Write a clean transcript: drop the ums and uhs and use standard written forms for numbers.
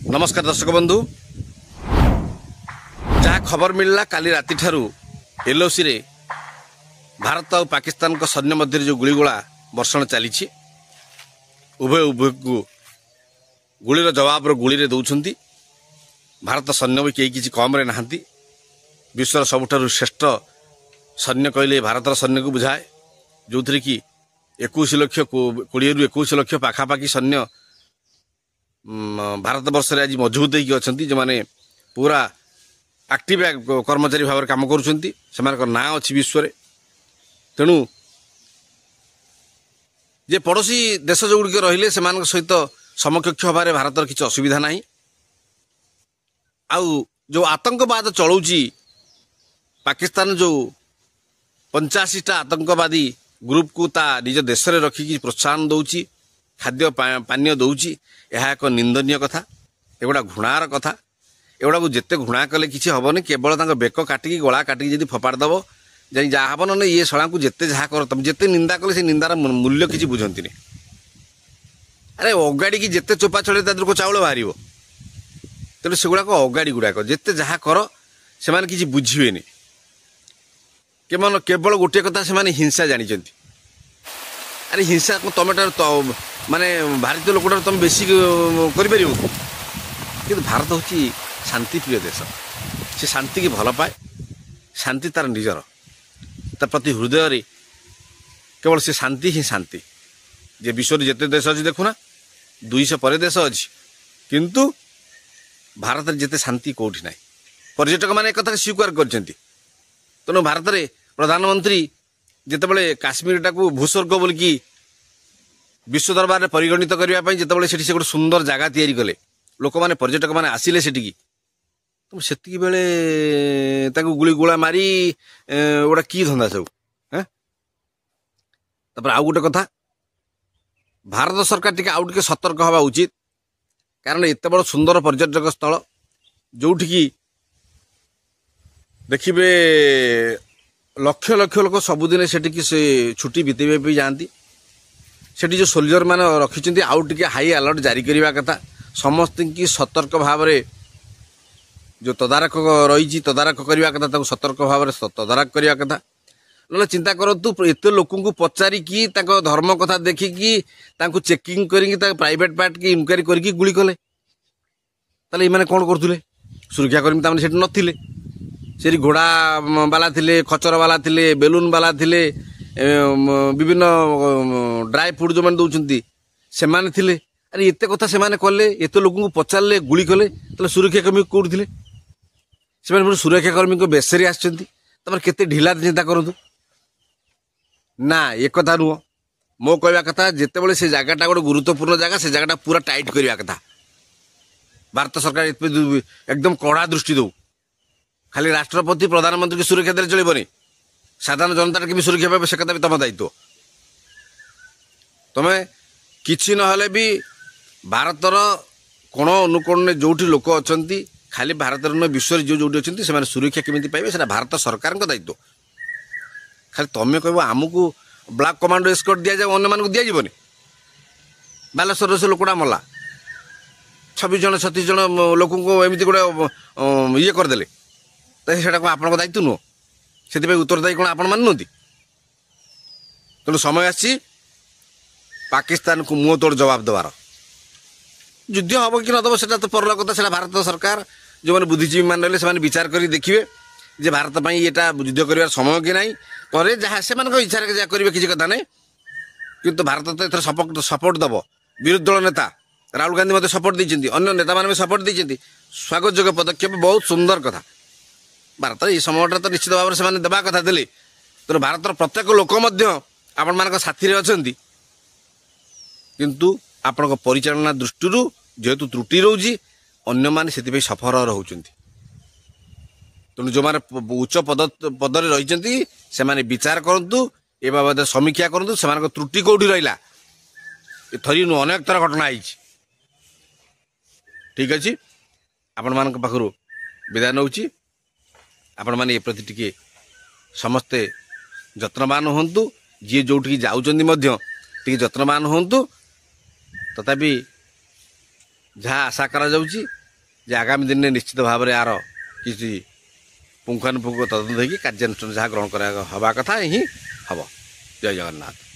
नमस्कार दर्शक बंधु जहाँ खबर मिलला काली राति ठारू एलओसी रे भारत और पाकिस्तान को सैन्य मध्य जो गुड़ीगोला वर्षण चली उभय उभय को गुड़ीर जवाब गुड़ी रे दौरान भारत सैन्य भी कई किसी कम रे नहांती विश्वर सबुठारु श्रेष्ठ सैन्य कहले भारत सैन्य को बुझाए जो थी कि 21 लाख 20 रु 21 लाख पाखापाखि सैन्य भारत वर्ष रे आज मजबूत होगी अच्छा जो मैंने पूरा एक्टिव कर्मचारी भाव काम कर ना अच्छी विश्व तेणु जे पड़ोसी देश जो गुड़िक रहिले से सहित समकक्ष हबारे भारत किसी असुविधा ना आउ जो आतंकवाद चलाउची पाकिस्तान जो 85टा आतंकवादी ग्रुप को ता निज देश में रखिकी प्रोत्साहन दौची खाद्य पानीय दौची यह एक निंदनीय कथा एगुड़ा घृणार कथा एगुड़ा को जिते घृणा कले किसी हेनी केवल बेक काटिकी गला काटिकी जब फोपाड़ दब जाई जहाँ हम ना ये शला को जिते जहाँ कर तुम जिते निंदा कले से निंदार मूल्य किसी बुझंती अरे अगाड़ी की जिते चोपा चढ़े तादर को चाउल बाहर तेणु से गुड़ाक अगाड़ी गुड़ाक जिते जहाँ कर से किसी बुझे केवल गोटे कथा से हिंसा जानी अरे हिंसा को तुम माने भारतीय लोकटा तुम बेसी कर कि भारत हूँ शांति प्रिय देश से शांति की भल पाए शांति तार निजर ता प्रति हृदय रे केवल से शांति ही शांति जे विश्व जिते देश अच्छी देखुना 200 पर देश अच्छी किंतु भारत जिते शांति कौटी ना पर्यटक मैंने एक कथा स्वीकार कर तेणु भारत में प्रधानमंत्री जितेबाला काश्मीरटा को भूस्वर्ग बोलिकी विश्व दरबार में परिगणित करने जितेबाला से गोटे सुंदर जगह तैयारी कले लोक मैंने पर्यटक मैंने आसिले सेटिकी तुम से बेले गुली गोला मारी गोटा कि धंदा सब तापर आउ गोटे कथा भारत सरकार टिके आउ टिके सतर्क हवा उचित कारण एत बड़ सुंदर पर्यटक स्थल जोठिकी देखिए लक्ष लक्ष लोक सबुदिन सेटिकी से छुट्टी बीतेबे भी जाती सेठी जो सोल्जर मैंने रखिंट आउ टिके हाई अलर्ट जारी करने कथा समस्त की सतर्क भाव में जो तदारख रही तदारख करने कथा सतर्क भाव में तदारख करने कथा ना चिंता करूँ एत लोक पचारिकी धर्म कथा देखिकी चेकिंग कर प्राइवेट पार्ट की इनक्वारी करके गुली कले ताले ये कौन करुले सुरक्षाकर्मी तमाने सेठी नथिले से घोड़ा वाला थिले खचर वाला थिले बेलून वाला थिले विभिन्न ड्राई फ्रूट जो मैंने दौरान से माने थिले अरे एत कथा से माने कले एत लोक पचारे गुली कले तो सुरक्षाकर्मी कौटी थे से सुरक्षाकर्मी को बेसरे आसते ढिला चिंता करूँ ना एक कथा नुह मो कहवा कथा जितेबाला से जगटा गोटे गुरुत्वपूर्ण जगह से जगटा पूरा टाइट करवा कथा भारत सरकार एकदम कड़ा दृष्टि दो खाली राष्ट्रपति प्रधानमंत्री की सुरक्षा दे चलबनी साधारण जनता के भी सुरक्षा पाए से कथा भी तुम दायित्व तुम्हें किसी ना भी भारतर कोण अनुकोण जो लोक अच्छा खाली भारत विश्व जो जो अच्छा सुरक्षा केमी पाइबे से भारत सरकार दायित्व खाली तुम्हें कह आमको ब्लैक कमांडो एस्कॉर्ट दि जाए अन्य मानक दिज्वनी बालेश्वर से लोकटा मला 26 जन 36 जन लोक एमती गोटे ये करदे तो सेटा कौन आपन दायित्व नुह से उत्तरदायी कौन आपण मानु तेणु समय आसी पाकिस्तान को मुँह तोड़ जवाब देवार युद्ध हम कि नदब से तो परल कथा से भारत सरकार जो मैंने बुद्धिजीवी मान रहे से विचार कर देखिए जे भारत पर यहाँ युद्ध कर समय कि ना पर जहाँ से इच्छा जहाँ करेंगे किसी कथा नहीं किंतु भारत तो एथर सपोर्ट दब विरोधी दल नेता राहुल गांधी मत सपोर्ट देती अन्य नेता मैंने सपोर्ट देती स्वागत योग्य पदक्षेप बहुत सुंदर कथा भारत ये समय तो निश्चित भाव में देवा कथा देले तेणु भारतर प्रत्येक लोक आपण मान साथी अच्छा किंतु आपण परिचालना दृष्टि जेहेतु त्रुटि रोचे अन्य माने से सफर रोच तेणु जो मैंने उच्च पदर रही से विचार करूँ ए बाबद समीक्षा करूँ से त्रुटि कौटी रहा थरी अनेक थर घटना आई ठीक अच्छे आपण मान पाखु विदाय नौ आपण मैंने प्रति टिके समस्ते जत्नवान हूँ जी जो जाऊँच जत्नवान हूँ तथापि ଯାହା ଆଶା କରାଯାଉଛି ଯେ ଆଗାମୀ ଦିନରେ ନିଶ୍ଚିତ ଭାବରେ ଆର କିଛି ପୁଙ୍ଖାନୁପୁଙ୍ଖ ତଦନ୍ତ ହୋଇକି କାର୍ଯ୍ୟାନୁଷ୍ଠାନ ଯାହା ଗ୍ରହଣ ହେବା କଥା ହିଁ ହେବ। ଜୟ ଜଗନ୍ନାଥ।